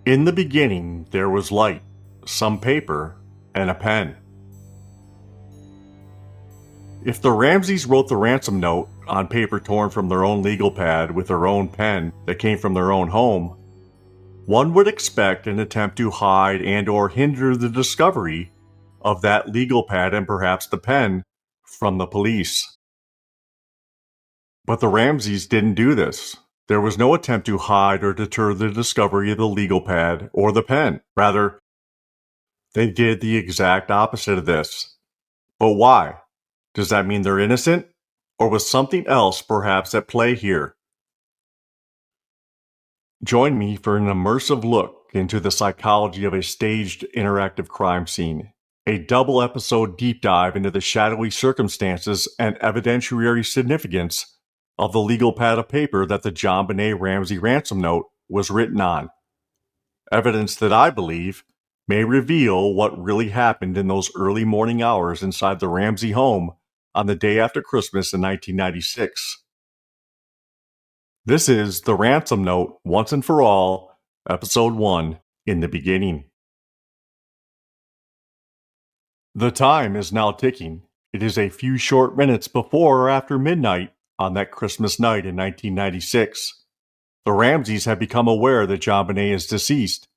In the beginning there was light, some paper, and a pen. If the Ramseys wrote the ransom note on paper torn from their own legal pad with their own pen that came from their own home, one would expect an attempt to hide and or hinder the discovery of that legal pad and perhaps the pen from the police. But the Ramseys didn't do this. There was no attempt to hide or deter the discovery of the legal pad or the pen. Rather, they did the exact opposite of this. But why? Does that mean they're innocent? Or was something else perhaps at play here? Join me for an immersive look into the psychology of a staged interactive crime scene. A double episode deep dive into the shadowy circumstances and evidentiary significance of the legal pad of paper that the JonBenet Ramsey ransom note was written on. Evidence that I believe may reveal what really happened in those early morning hours inside the Ramsey home on the day after Christmas in 1996. This is The Ransom Note, Once and For All, Episode 1, In the Beginning. The time is now ticking. It is a few short minutes before or after midnight on that Christmas night in 1996. The Ramseys have become aware that JonBenet is deceased.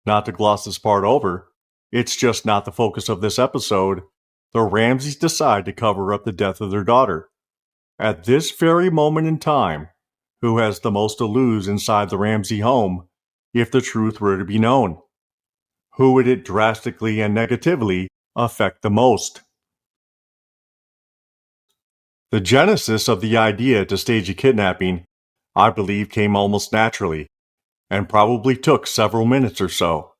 Not to gloss this part over, it's just not the focus of this episode. The Ramseys decide to cover up the death of their daughter. At this very moment in time, who has the most to lose inside the Ramsey home if the truth were to be known? Who would it drastically and negatively affect the most? The genesis of the idea to stage a kidnapping, I believe, came almost naturally, and probably took several minutes or so.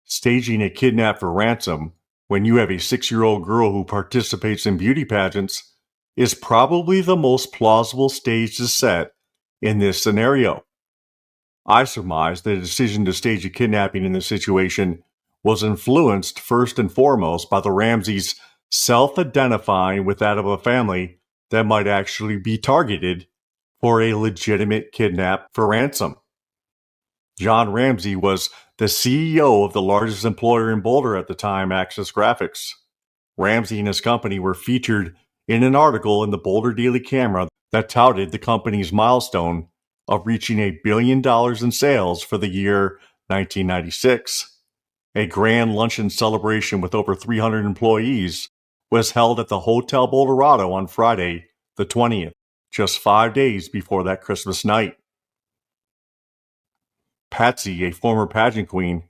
Staging a kidnap for ransom, when you have a 6-year-old girl who participates in beauty pageants, is probably the most plausible stage to set in this scenario. I surmise the decision to stage a kidnapping in this situation was influenced first and foremost by the Ramseys self-identifying with that of a family that might actually be targeted for a legitimate kidnap for ransom. John Ramsey was the CEO of the largest employer in Boulder at the time, Axis Graphics. Ramsey and his company were featured in an article in the Boulder Daily Camera that touted the company's milestone of reaching $1 billion in sales for the year 1996. A grand luncheon celebration with over 300 employees was held at the Hotel Boulderado on Friday, the 20th, just 5 days before that Christmas night. Patsy, a former pageant queen,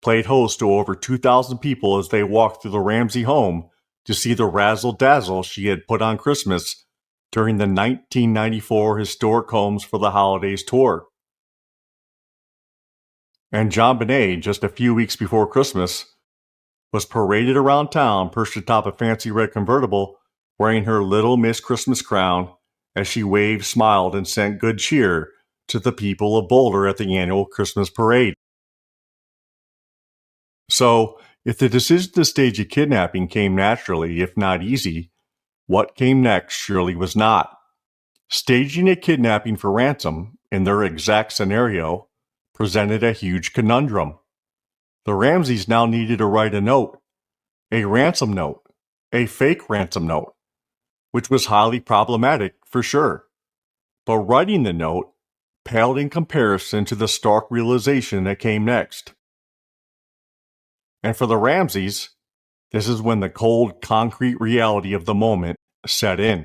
played host to over 2,000 people as they walked through the Ramsey home to see the razzle-dazzle she had put on Christmas during the 1994 Historic Homes for the Holidays tour. And JonBenet, just a few weeks before Christmas, was paraded around town perched atop a fancy red convertible wearing her Little Miss Christmas crown as she waved, smiled, and sent good cheer to the people of Boulder at the annual Christmas parade. So, if the decision to stage a kidnapping came naturally, if not easy, what came next surely was not. Staging a kidnapping for ransom, in their exact scenario, presented a huge conundrum. The Ramseys now needed to write a note, a ransom note, a fake ransom note, which was highly problematic for sure. But writing the note paled in comparison to the stark realization that came next. And for the Ramseys, this is when the cold, concrete reality of the moment set in.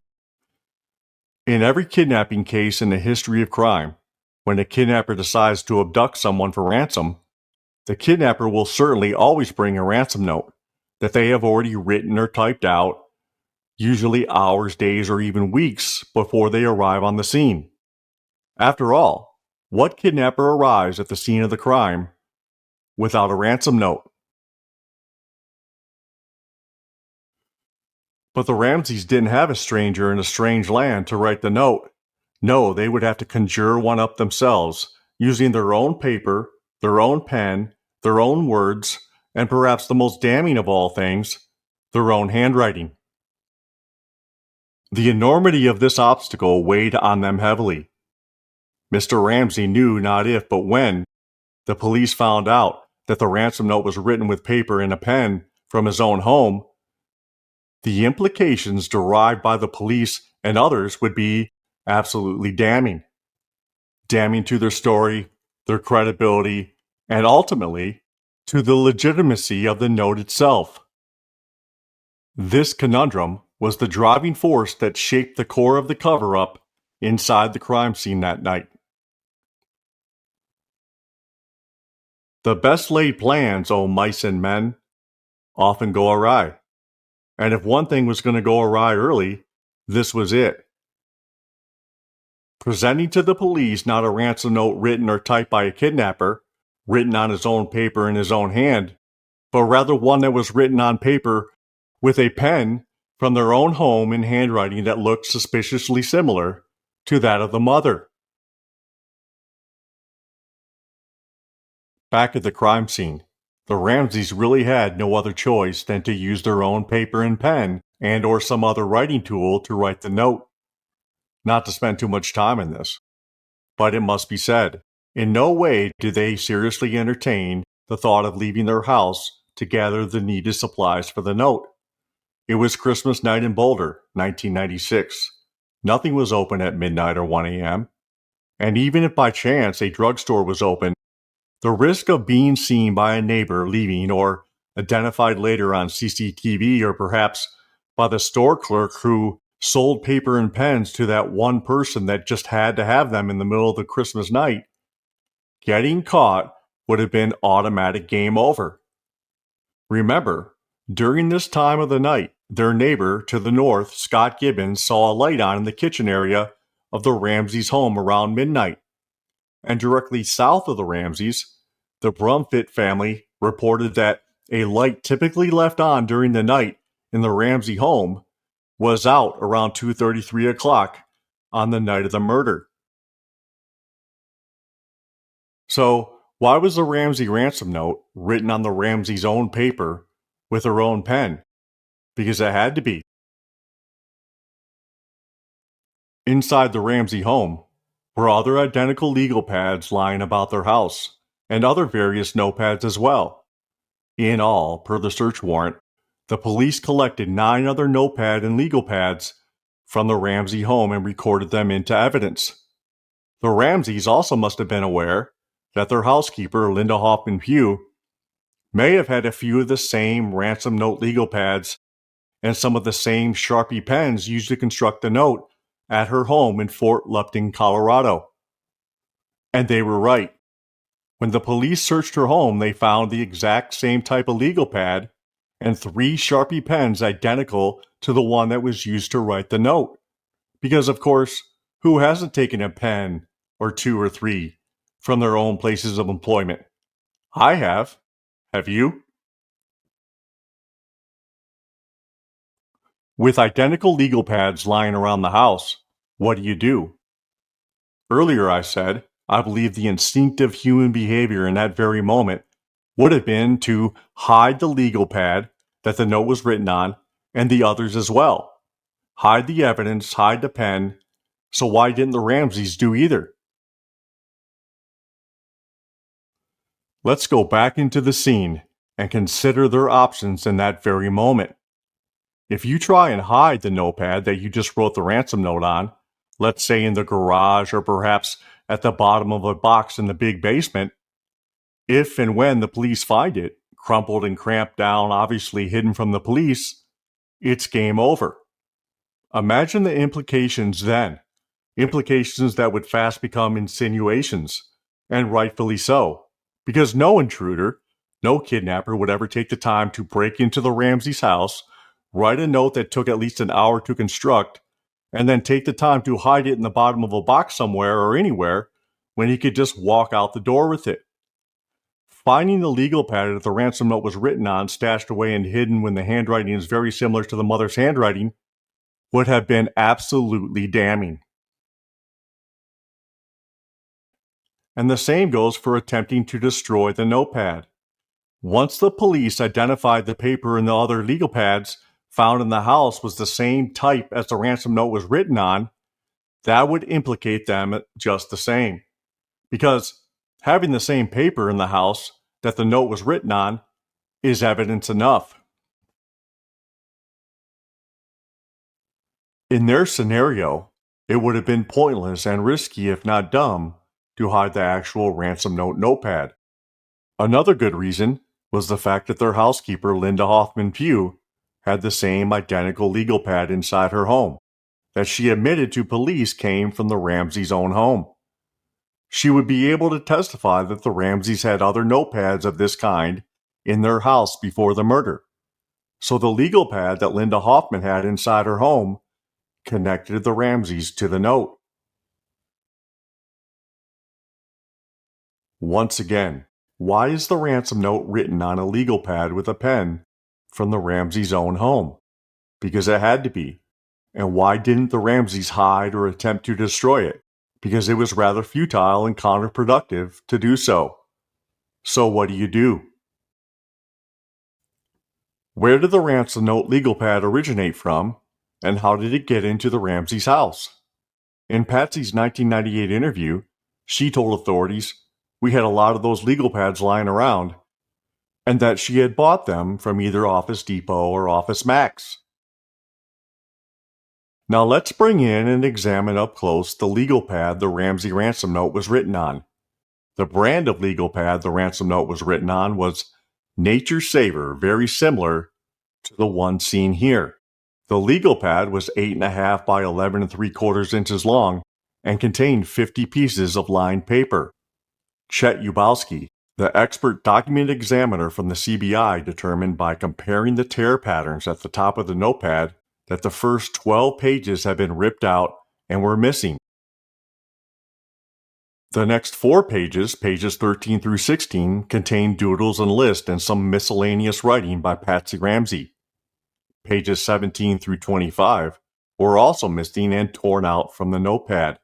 In every kidnapping case in the history of crime, when a kidnapper decides to abduct someone for ransom, the kidnapper will certainly always bring a ransom note that they have already written or typed out, usually hours, days, or even weeks before they arrive on the scene. After all, what kidnapper arrives at the scene of the crime without a ransom note? But the Ramseys didn't have a stranger in a strange land to write the note. No, they would have to conjure one up themselves, using their own paper, their own pen, their own words, and perhaps the most damning of all things, their own handwriting. The enormity of this obstacle weighed on them heavily. Mr. Ramsey knew not if but when the police found out that the ransom note was written with paper and a pen from his own home, the implications derived by the police and others would be absolutely damning. Damning to their story, their credibility, and ultimately to the legitimacy of the note itself. This conundrum was the driving force that shaped the core of the cover-up inside the crime scene that night. The best laid plans, O mice and men, often go awry. And if one thing was going to go awry early, this was it. Presenting to the police not a ransom note written or typed by a kidnapper, written on his own paper in his own hand, but rather one that was written on paper with a pen from their own home in handwriting that looked suspiciously similar to that of the mother. Back at the crime scene, the Ramseys really had no other choice than to use their own paper and pen and or some other writing tool to write the note. Not to spend too much time in this, but it must be said, in no way did they seriously entertain the thought of leaving their house to gather the needed supplies for the note. It was Christmas night in Boulder, 1996. Nothing was open at midnight or 1 a.m. And even if by chance a drugstore was open, the risk of being seen by a neighbor leaving or identified later on CCTV or perhaps by the store clerk who sold paper and pens to that one person that just had to have them in the middle of the Christmas night, getting caught would have been automatic game over. Remember, during this time of the night, their neighbor to the north, Scott Gibbons, saw a light on in the kitchen area of the Ramseys' home around midnight. And directly south of the Ramseys, the Brumfitt family reported that a light typically left on during the night in the Ramsey home was out around 2:33 o'clock on the night of the murder. So, why was the Ramsey ransom note written on the Ramseys' own paper with her own pen? Because it had to be. Inside the Ramsey home were other identical legal pads lying about their house, and other various notepads as well. In all, per the search warrant, the police collected 9 other notepad and legal pads from the Ramsey home and recorded them into evidence. The Ramseys also must have been aware that their housekeeper, Linda Hoffman Pugh, may have had a few of the same ransom note legal pads and some of the same Sharpie pens used to construct the note at her home in Fort Lupton, Colorado. And they were right. When the police searched her home, they found the exact same type of legal pad and 3 Sharpie pens identical to the one that was used to write the note. Because, of course, who hasn't taken a pen or 2 or 3 from their own places of employment? I have. Have you? With identical legal pads lying around the house, what do? Earlier I said, I believe the instinctive human behavior in that very moment would have been to hide the legal pad that the note was written on and the others as well. Hide the evidence, hide the pen. So why didn't the Ramseys do either? Let's go back into the scene and consider their options in that very moment. If you try and hide the notepad that you just wrote the ransom note on, let's say in the garage or perhaps at the bottom of a box in the big basement, if and when the police find it, crumpled and cramped down, obviously hidden from the police, it's game over. Imagine the implications then. Implications that would fast become insinuations, and rightfully so, because no intruder, no kidnapper would ever take the time to break into the Ramseys' house, write a note that took at least an hour to construct, and then take the time to hide it in the bottom of a box somewhere or anywhere when he could just walk out the door with it. Finding the legal pad that the ransom note was written on stashed away and hidden when the handwriting is very similar to the mother's handwriting would have been absolutely damning. And the same goes for attempting to destroy the notepad. Once the police identified the paper and the other legal pads found in the house was the same type as the ransom note was written on, that would implicate them just the same. Because Having the same paper in the house that the note was written on is evidence enough. In their scenario, it would have been pointless and risky, if not dumb, to hide the actual ransom note notepad. Another good reason was the fact that their housekeeper, Linda Hoffman Pugh, had the same identical legal pad inside her home that she admitted to police came from the Ramseys' own home. She would be able to testify that the Ramseys had other notepads of this kind in their house before the murder. So the legal pad that Linda Hoffman had inside her home connected the Ramseys to the note. Once again, why is the ransom note written on a legal pad with a pen from the Ramseys' own home? Because it had to be. And why didn't the Ramseys hide or attempt to destroy it? Because it was rather futile and counterproductive to do so. So what do? Where did the ransom note legal pad originate from, and how did it get into the Ramseys' house? In Patsy's 1998 interview, she told authorities we had a lot of those legal pads lying around, and that she had bought them from either Office Depot or Office Max. Now let's bring in and examine up close the legal pad the Ramsey ransom note was written on. The brand of legal pad the ransom note was written on was Nature Saver, very similar to the one seen here. The legal pad was 8.5 by 11 3/4 inches long and contained 50 pieces of lined paper. Chet Ubowski, the expert document examiner from the CBI, determined by comparing the tear patterns at the top of the notepad that the first 12 pages had been ripped out and were missing. The next 4 pages, pages 13 through 16, contained doodles and lists and some miscellaneous writing by Patsy Ramsey. Pages 17 through 25 were also missing and torn out from the notepad.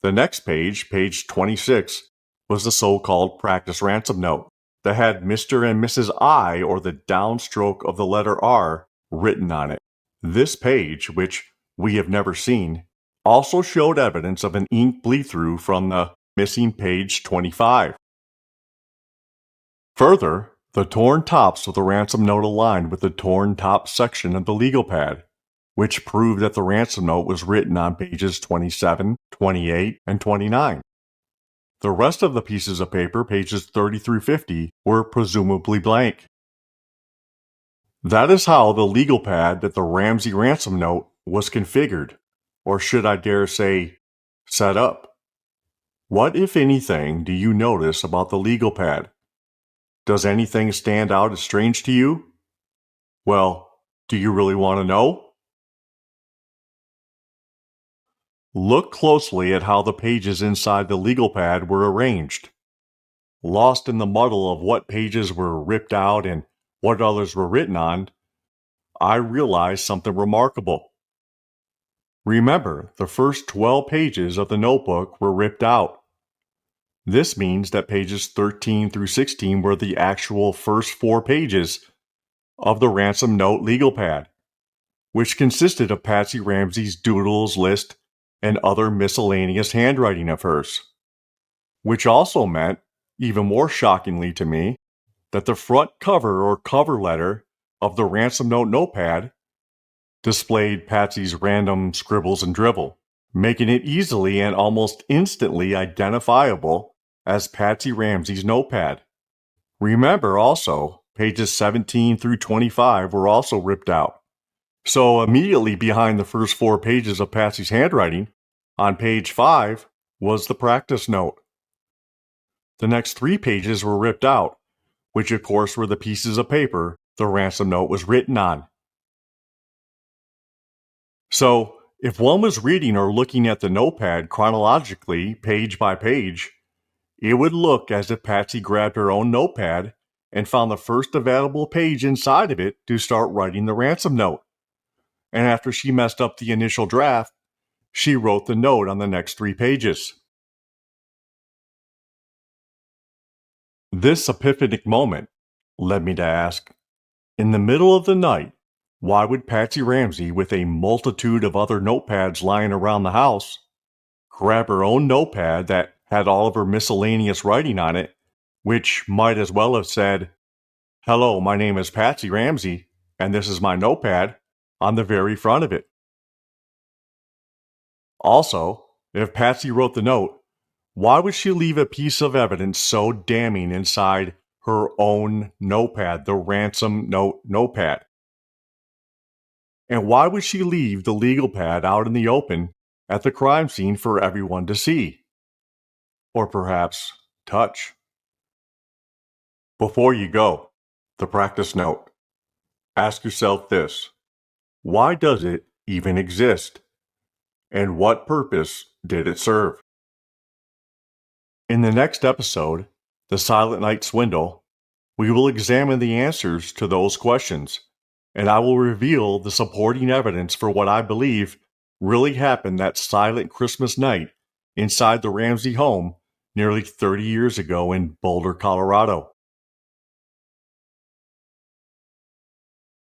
The next page, page 26, was the so-called practice ransom note that had Mr. and Mrs. I, or the downstroke of the letter R, written on it. This page, which we have never seen, also showed evidence of an ink bleed-through from the missing page 25. Further, the torn tops of the ransom note aligned with the torn top section of the legal pad, which proved that the ransom note was written on pages 27, 28, and 29. The rest of the pieces of paper, pages 30 through 50, were presumably blank. That is how the legal pad that the Ramsey ransom note was configured, or should I dare say, set up. What, if anything, do you notice about the legal pad? Does anything stand out as strange to you? Well, do you really want to know? Look closely at how the pages inside the legal pad were arranged. Lost in the muddle of what pages were ripped out and what others were written on, I realized something remarkable. Remember, the first 12 pages of the notebook were ripped out. This means that pages 13 through 16 were the actual first 4 pages of the ransom note legal pad, which consisted of Patsy Ramsey's doodles, list, and other miscellaneous handwriting of hers. Which also meant, even more shockingly to me, that the front cover or cover letter of the ransom note notepad displayed Patsy's random scribbles and dribble, making it easily and almost instantly identifiable as Patsy Ramsey's notepad. Remember also, pages 17 through 25 were also ripped out. So immediately behind the first 4 pages of Patsy's handwriting, on page 5, was the practice note. The next 3 pages were ripped out, which of course were the pieces of paper the ransom note was written on. So, if one was reading or looking at the notepad chronologically, page by page, it would look as if Patsy grabbed her own notepad and found the first available page inside of it to start writing the ransom note. And after she messed up the initial draft, she wrote the note on the next 3 pages. This epiphanic moment led me to ask, in the middle of the night, why would Patsy Ramsey, with a multitude of other notepads lying around the house, grab her own notepad that had all of her miscellaneous writing on it, which might as well have said, "Hello, my name is Patsy Ramsey, and this is my notepad," on the very front of it. Also, if Patsy wrote the note, why would she leave a piece of evidence so damning inside her own notepad, the Ransom notepad? And why would she leave the legal pad out in the open at the crime scene for everyone to see? Or perhaps touch? Before you go, the practice note. Ask yourself this: why does it even exist? And what purpose did it serve? In the next episode, The Silent Night Swindle, we will examine the answers to those questions, and I will reveal the supporting evidence for what I believe really happened that silent Christmas night inside the Ramsey home nearly 30 years ago in Boulder, Colorado.